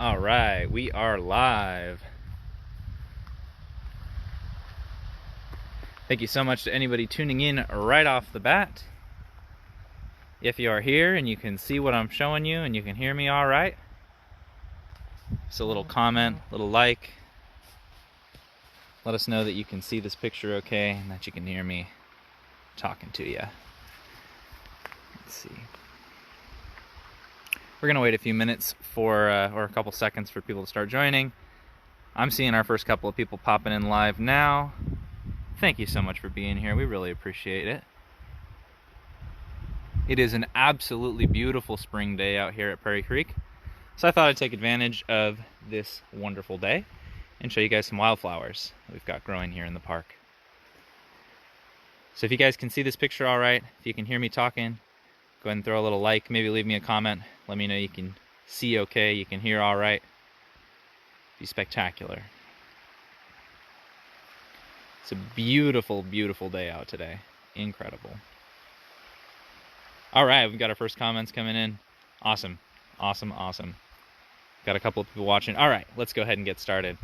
All right, we are live. Thank you so much to anybody tuning in right off the bat. If you are here and you can see what I'm showing you and you can hear me all right, just a little comment, little like. Let us know that you can see this picture okay and that you can hear me talking to you. Let's see. We're gonna wait a few minutes for, or a couple seconds for people to start joining. I'm seeing our first couple of people popping in live now. Thank you so much for being here. We really appreciate it. It is an absolutely beautiful spring day out here at Prairie Creek. So I thought I'd take advantage of this wonderful day and show you guys some wildflowers that we've got growing here in the park. So if you guys can see this picture all right, if you can hear me talking, go ahead and throw a little like, maybe leave me a comment. Let me know you can see okay, you can hear all right. Be spectacular. It's a beautiful, beautiful day out today. Incredible. All right, we've got our first comments coming in. Awesome, awesome, awesome. Got a couple of people watching. All right, let's go ahead and get started.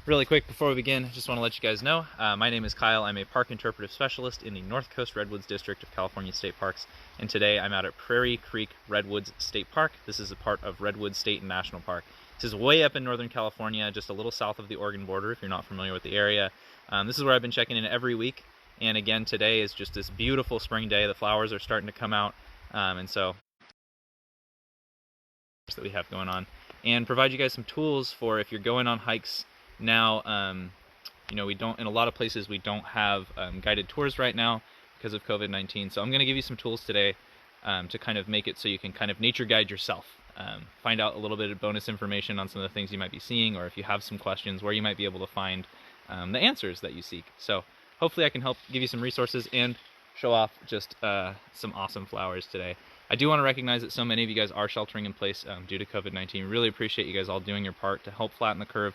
Really quick before we begin, I just want to let you guys know, my name is Kyle. I'm a park interpretive specialist in the North Coast Redwoods District of California State Parks, and today I'm out at Prairie Creek Redwoods State Park. This is a part of Redwood State and National Park. This is way up in Northern California, just a little south of the Oregon border, if you're not familiar with the area. This is where I've been checking in every week, and again, today is just this beautiful spring day. The flowers are starting to come out, and so that we have going on, and provide you guys some tools for if you're going on hikes. Now, you know, in a lot of places we don't have guided tours right now because of COVID-19. So I'm going to give you some tools today to kind of make it so you can kind of nature guide yourself. Find out a little bit of bonus information on some of the things you might be seeing, or if you have some questions, where you might be able to find the answers that you seek. So hopefully I can help give you some resources and show off just some awesome flowers today. I do want to recognize that so many of you guys are sheltering in place due to COVID-19. Really appreciate you guys all doing your part to help flatten the curve.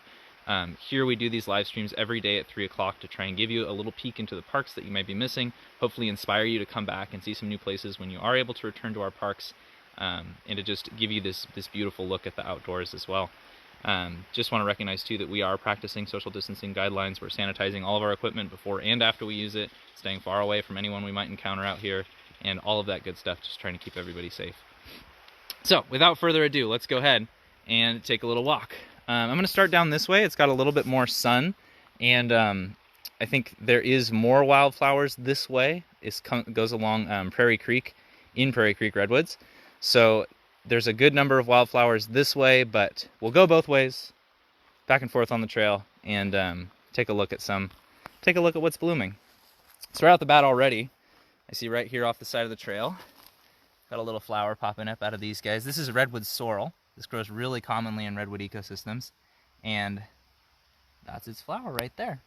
Here we do these live streams every day at 3 o'clock to try and give you a little peek into the parks that you might be missing, hopefully inspire you to come back and see some new places when you are able to return to our parks, and to just give you this beautiful look at the outdoors as well. Just want to recognize too that we are practicing social distancing guidelines. We're sanitizing all of our equipment before and after we use it, staying far away from anyone we might encounter out here, and all of that good stuff, just trying to keep everybody safe. So without further ado, let's go ahead and take a little walk. I'm going to start down this way. It's got a little bit more sun, and I think there is more wildflowers this way. It goes along Prairie Creek, in Prairie Creek Redwoods. So there's a good number of wildflowers this way, but we'll go both ways, back and forth on the trail, and take a look at what's blooming. So right off the bat already, I see right here off the side of the trail, got a little flower popping up out of these guys. This is redwood sorrel. This grows really commonly in redwood ecosystems, and that's its flower right there.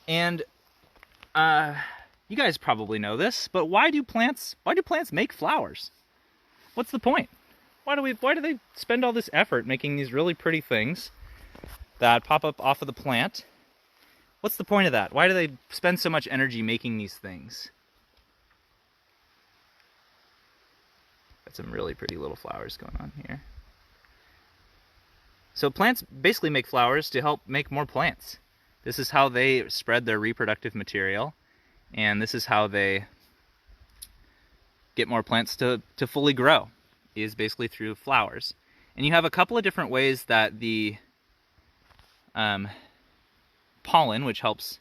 And you guys probably know this, but why do plants make flowers? What's the point? Why do they spend all this effort making these really pretty things that pop up off of the plant? What's the point of that? Why do they spend so much energy making these things? Got some really pretty little flowers going on here. So plants basically make flowers to help make more plants. This is how they spread their reproductive material, and this is how they get more plants to fully grow, is basically through flowers. And you have a couple of different ways that the pollen, which helps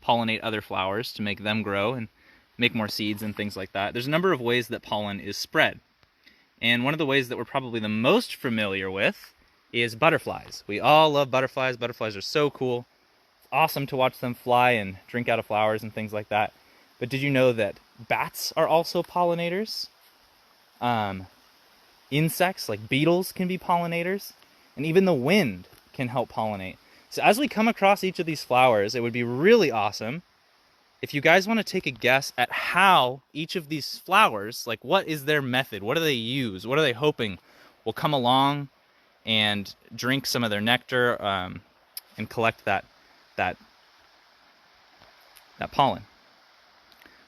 pollinate other flowers to make them grow and make more seeds and things like that. There's a number of ways that pollen is spread. And one of the ways that we're probably the most familiar with is butterflies. We all love butterflies. Butterflies are so cool. It's awesome to watch them fly and drink out of flowers and things like that. But did you know that bats are also pollinators? Insects like beetles can be pollinators, and even the wind can help pollinate. So as we come across each of these flowers, it would be really awesome if you guys want to take a guess at how each of these flowers, like what is their method? What do they use? What are they hoping will come along and drink some of their nectar and collect that pollen.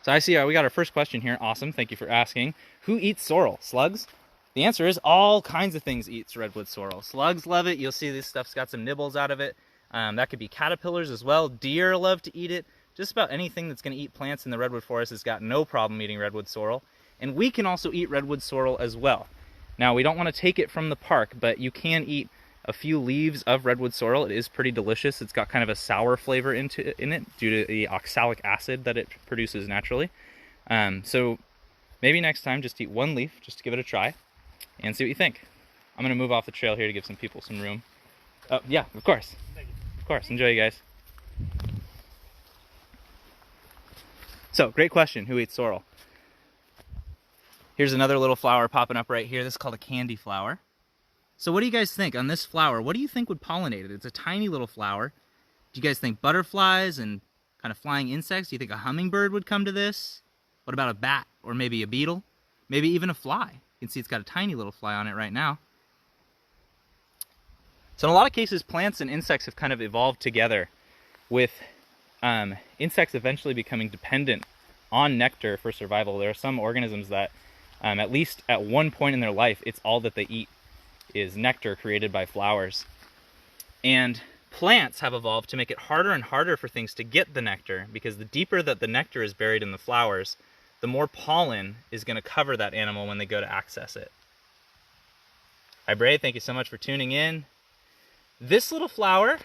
So I see we got our first question here. Awesome, thank you for asking. Who eats sorrel? Slugs? The answer is all kinds of things eats redwood sorrel. Slugs love it. You'll see this stuff's got some nibbles out of it. That could be caterpillars as well. Deer love to eat it. Just about anything that's going to eat plants in the redwood forest has got no problem eating redwood sorrel. And we can also eat redwood sorrel as well. Now, we don't want to take it from the park, but you can eat a few leaves of redwood sorrel. It is pretty delicious. It's got kind of a sour flavor in it due to the oxalic acid that it produces naturally. So maybe next time just eat one leaf just to give it a try and see what you think. I'm going to move off the trail here to give some people some room. Oh, yeah, of course. Thank you. Of course. Enjoy, you guys. So, great question. Who eats sorrel? Here's another little flower popping up right here. This is called a candy flower. So what do you guys think on this flower? What do you think would pollinate it? It's a tiny little flower. Do you guys think butterflies and kind of flying insects? Do you think a hummingbird would come to this? What about a bat or maybe a beetle? Maybe even a fly. You can see it's got a tiny little fly on it right now. So in a lot of cases, plants and insects have kind of evolved together, with insects eventually becoming dependent on nectar for survival. There are some organisms that, at least at one point in their life, it's all that they eat is nectar created by flowers. And plants have evolved to make it harder and harder for things to get the nectar, because the deeper that the nectar is buried in the flowers, the more pollen is going to cover that animal when they go to access it. Hi Bray, thank you so much for tuning in. This little flower,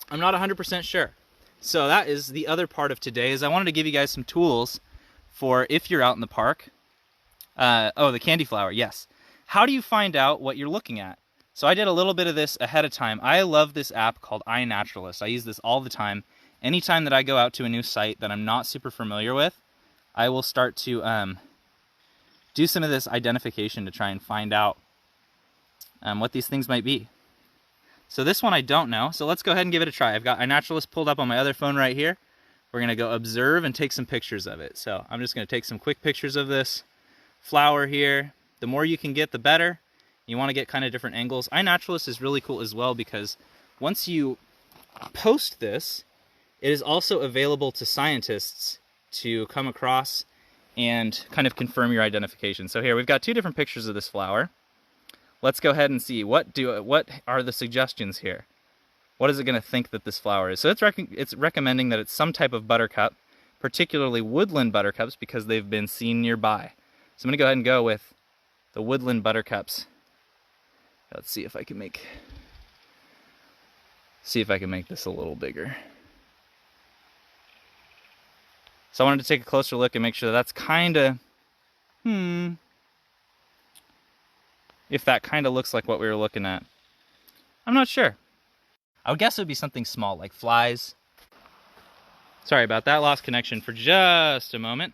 I'm not 100% sure. So that is the other part of today, is I wanted to give you guys some tools for if you're out in the park. Oh, the candy flower, yes. How do you find out what you're looking at? So I did a little bit of this ahead of time. I love this app called iNaturalist. I use this all the time. Anytime that I go out to a new site that I'm not super familiar with, I will start to do some of this identification to try and find out what these things might be. So this one I don't know, so let's go ahead and give it a try. I've got iNaturalist pulled up on my other phone right here. We're gonna go observe and take some pictures of it. So I'm just gonna take some quick pictures of this flower here. The more you can get, the better. You wanna get kind of different angles. iNaturalist is really cool as well, because once you post this, it is also available to scientists to come across and kind of confirm your identification. So here, we've got two different pictures of this flower. Let's go ahead and see, what are the suggestions here? What is it going to think that this flower is? So it's recommending that it's some type of buttercup, particularly woodland buttercups, because they've been seen nearby. So I'm going to go ahead and go with the woodland buttercups. Let's see if I can make this a little bigger. So I wanted to take a closer look and make sure that that's kind of, if that kind of looks like what we were looking at. I'm not sure. I would guess it would be something small, like flies. Sorry about that, lost connection for just a moment.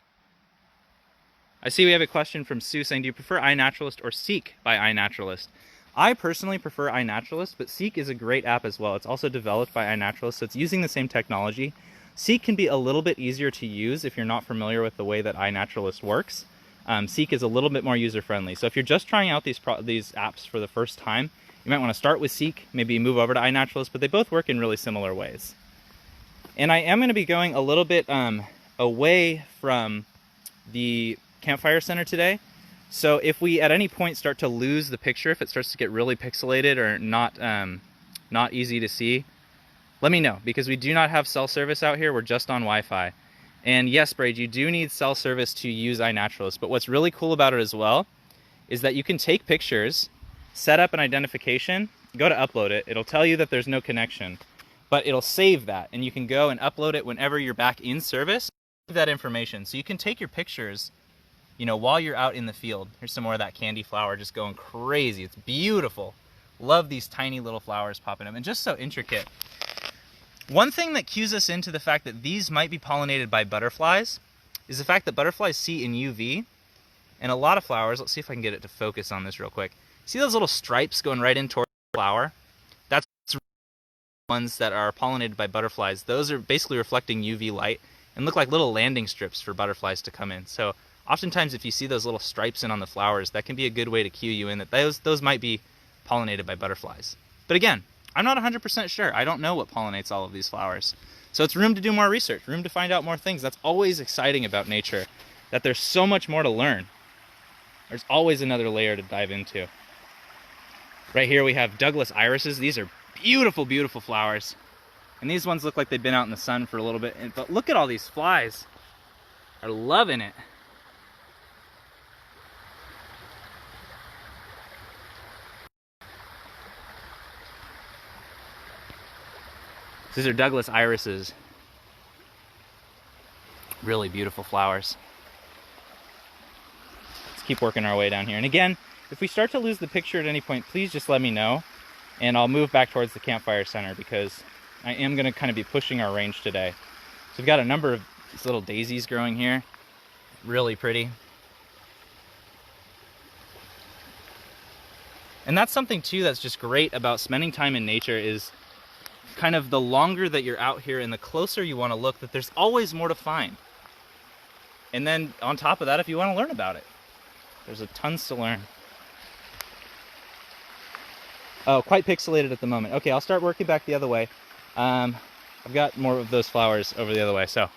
I see we have a question from Sue saying, do you prefer iNaturalist or Seek by iNaturalist? I personally prefer iNaturalist, but Seek is a great app as well. It's also developed by iNaturalist, so it's using the same technology. Seek can be a little bit easier to use if you're not familiar with the way that iNaturalist works. Seek is a little bit more user-friendly. So if you're just trying out these apps for the first time, you might want to start with Seek, maybe move over to iNaturalist, but they both work in really similar ways. And I am going to be going a little bit away from the campfire center today. So if we at any point start to lose the picture, if it starts to get really pixelated or not easy to see, let me know, because we do not have cell service out here. We're just on Wi-Fi. And yes, Braid, you do need cell service to use iNaturalist, but what's really cool about it as well is that you can take pictures, set up an identification, go to upload it. It'll tell you that there's no connection, but it'll save that, and you can go and upload it whenever you're back in service. That information, so you can take your pictures, you know, while you're out in the field. Here's some more of that candy flower just going crazy. It's beautiful. Love these tiny little flowers popping up, and just so intricate. One thing that cues us into the fact that these might be pollinated by butterflies is the fact that butterflies see in UV, and a lot of flowers, let's see if I can get it to focus on this real quick. See those little stripes going right in towards the flower? That's ones that are pollinated by butterflies. Those are basically reflecting UV light and look like little landing strips for butterflies to come in. So oftentimes if you see those little stripes in on the flowers, that can be a good way to cue you in that those might be pollinated by butterflies. But again, I'm not 100% sure. I don't know what pollinates all of these flowers. So it's room to do more research, room to find out more things. That's always exciting about nature, that there's so much more to learn. There's always another layer to dive into. Right here we have Douglas irises. These are beautiful, beautiful flowers. And these ones look like they've been out in the sun for a little bit. But look at all these flies. Are loving it. These are Douglas irises. Really beautiful flowers. Let's keep working our way down here. And again, if we start to lose the picture at any point, please just let me know. And I'll move back towards the campfire center because I am going to kind of be pushing our range today. So we've got a number of these little daisies growing here. Really pretty. And that's something too that's just great about spending time in nature is kind of the longer that you're out here and the closer you want to look, that there's always more to find. And then on top of that, if you want to learn about it, there's a tons to learn. Oh, quite pixelated at the moment. Okay, I'll start working back the other way. I've got more of those flowers over the other way, so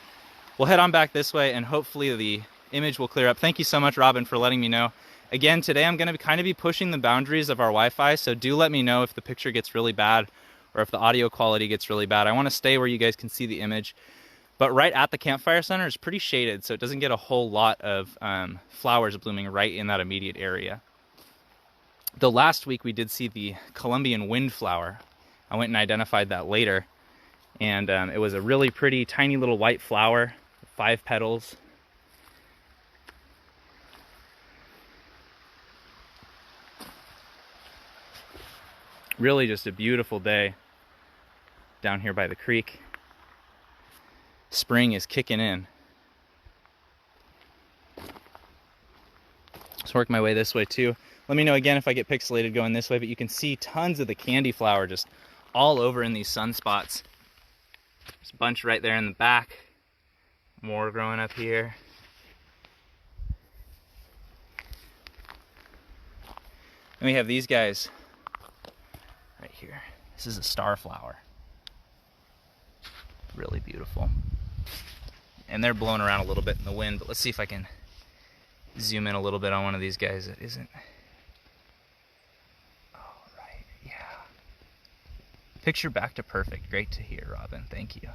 we'll head on back this way and hopefully the image will clear up. Thank you so much, Robin, for letting me know. Again, today I'm going to kind of be pushing the boundaries of our Wi-Fi, so do let me know if the picture gets really bad or if the audio quality gets really bad. I want to stay where you guys can see the image. But right at the campfire center is pretty shaded, so it doesn't get a whole lot of flowers blooming right in that immediate area. Though last week we did see the Colombian windflower. I went and identified that later. And it was a really pretty tiny little white flower, 5 petals. Really just a beautiful day down here by the creek. Spring is kicking in. Let's work my way this way too. Let me know again if I get pixelated going this way, but you can see tons of the candy flower just all over in these sunspots. There's a bunch right there in the back. More growing up here. And we have these guys right here. This is a star flower. Really beautiful. And they're blowing around a little bit in the wind, but let's see if I can zoom in a little bit on one of these guys that isn't. Oh, right, yeah. Picture back to perfect. Great to hear, Robin. Thank you.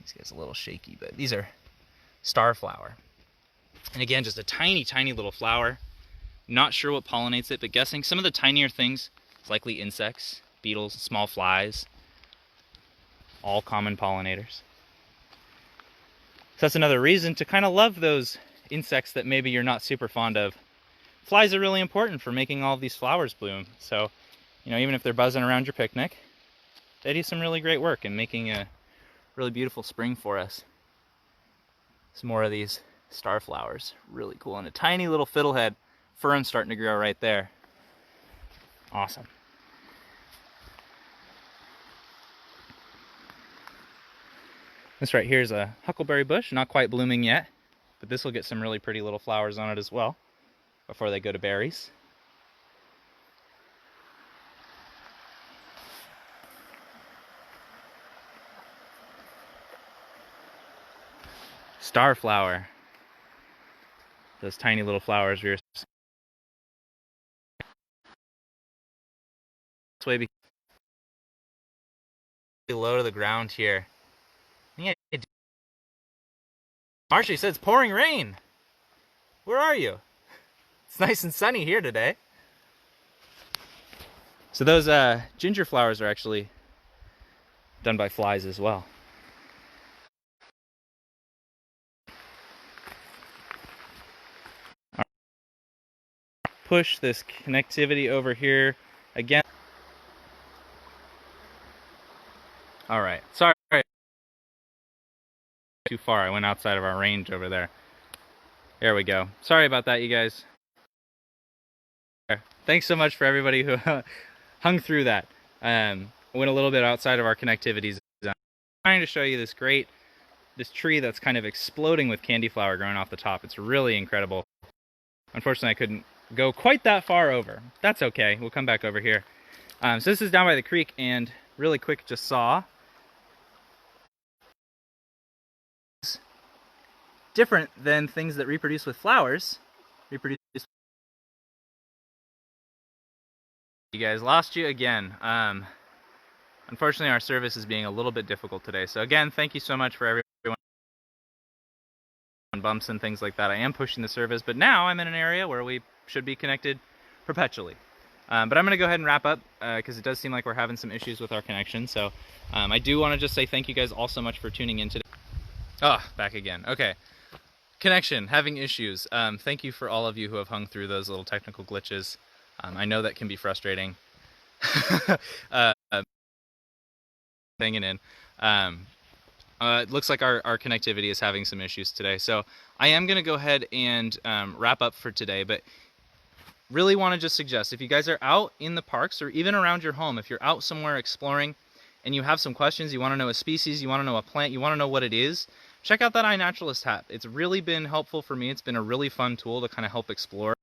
These guys are a little shaky, but these are star flower. And again, just a tiny, tiny little flower. Not sure what pollinates it, but guessing some of the tinier things, it's likely insects, beetles, small flies, all common pollinators. So that's another reason to kind of love those insects that maybe you're not super fond of. Flies are really important for making all of these flowers bloom. So, you know, even if they're buzzing around your picnic, they do some really great work in making a really beautiful spring for us. Some more of these star flowers, really cool. And a tiny little fiddlehead fern starting to grow right there. Awesome. This right here is a huckleberry bush, not quite blooming yet, but this will get some really pretty little flowers on it as well before they go to berries. Star flower. Those tiny little flowers we were way low to the ground here. Yeah, Marcy said it's pouring rain. Where are you? It's nice and sunny here today. So those ginger flowers are actually done by flies as well. Push this connectivity over here again. All right, sorry. Too far, I went outside of our range over there. There we go. Sorry about that, you guys. Thanks so much for everybody who hung through that. Went a little bit outside of our connectivity zone. I'm trying to show you this tree that's kind of exploding with candy flower growing off the top. It's really incredible. Unfortunately, I couldn't go quite that far over. That's okay. We'll come back over here. So this is down by the creek, and really quick, just saw different than things that reproduce with flowers, reproduce You guys, lost you again. Unfortunately, our service is being a little bit difficult today. So again, thank you so much for everyone bumps and things like that. I am pushing the service, but now I'm in an area where we should be connected perpetually. But I'm going to go ahead and wrap up because it does seem like we're having some issues with our connection. So I do want to just say thank you guys all so much for tuning in today. Oh, back again. Okay. Connection, having issues. Thank you for all of you who have hung through those little technical glitches. I know that can be frustrating. Hanging in. It looks like our connectivity is having some issues today. So I am going to go ahead and wrap up for today, but really want to just suggest if you guys are out in the parks or even around your home, if you're out somewhere exploring and you have some questions, you want to know a species, you want to know a plant, you want to know what it is, check out that iNaturalist hat. It's really been helpful for me. It's been a really fun tool to kind of help explore.